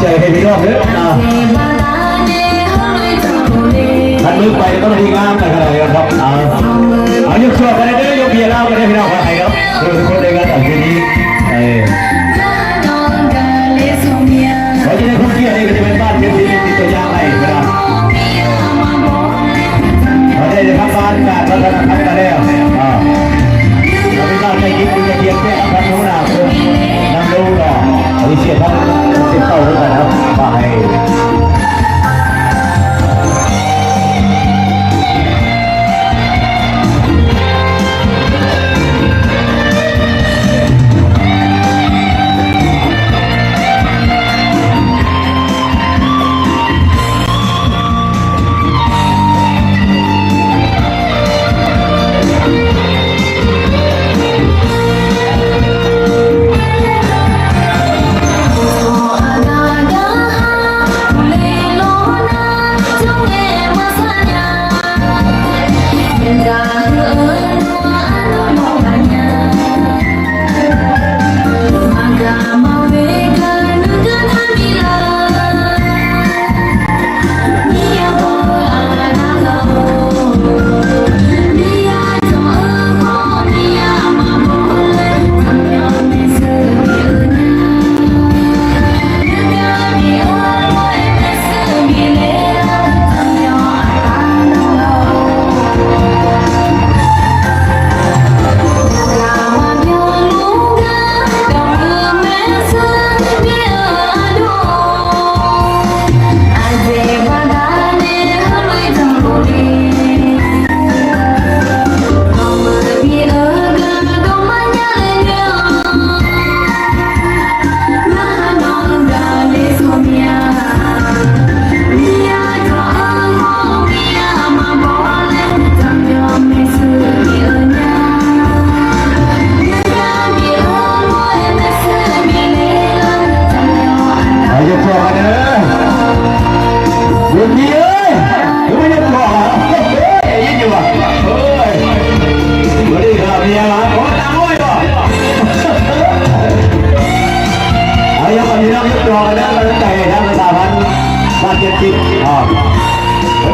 ใจให้พี่น้องเด้อทันมือไปต้องดีงามกันอะไรครับเอายกช่วยกันได้ยกเบียร์เล่ากันได้พี่น้องใครครับทุกคนได้กันต่างกันนี้เพราะฉะนั้นคนเกียร์นี่ก็จะเป็นบ้านเป็นที่ตัวอย่างให้นะครับเราได้จะทำบ้านการพัฒนาพัฒนาแล้วเราไม่ต้องใช้กินจะเพียงแค่ทำนู้นนะคุณน้ำรู้หรอกเอาเสียทั้งเสียเต้าด้วยกันครับไป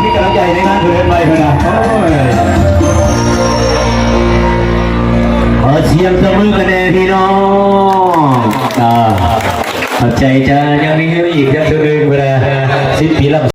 มีกำลังใจในงานเพื่อนไปนะขอเชียร์เสมอกันเลยพี่น้องใจจะยังมีอีกจะเดินเวลา10 ปีแล้ว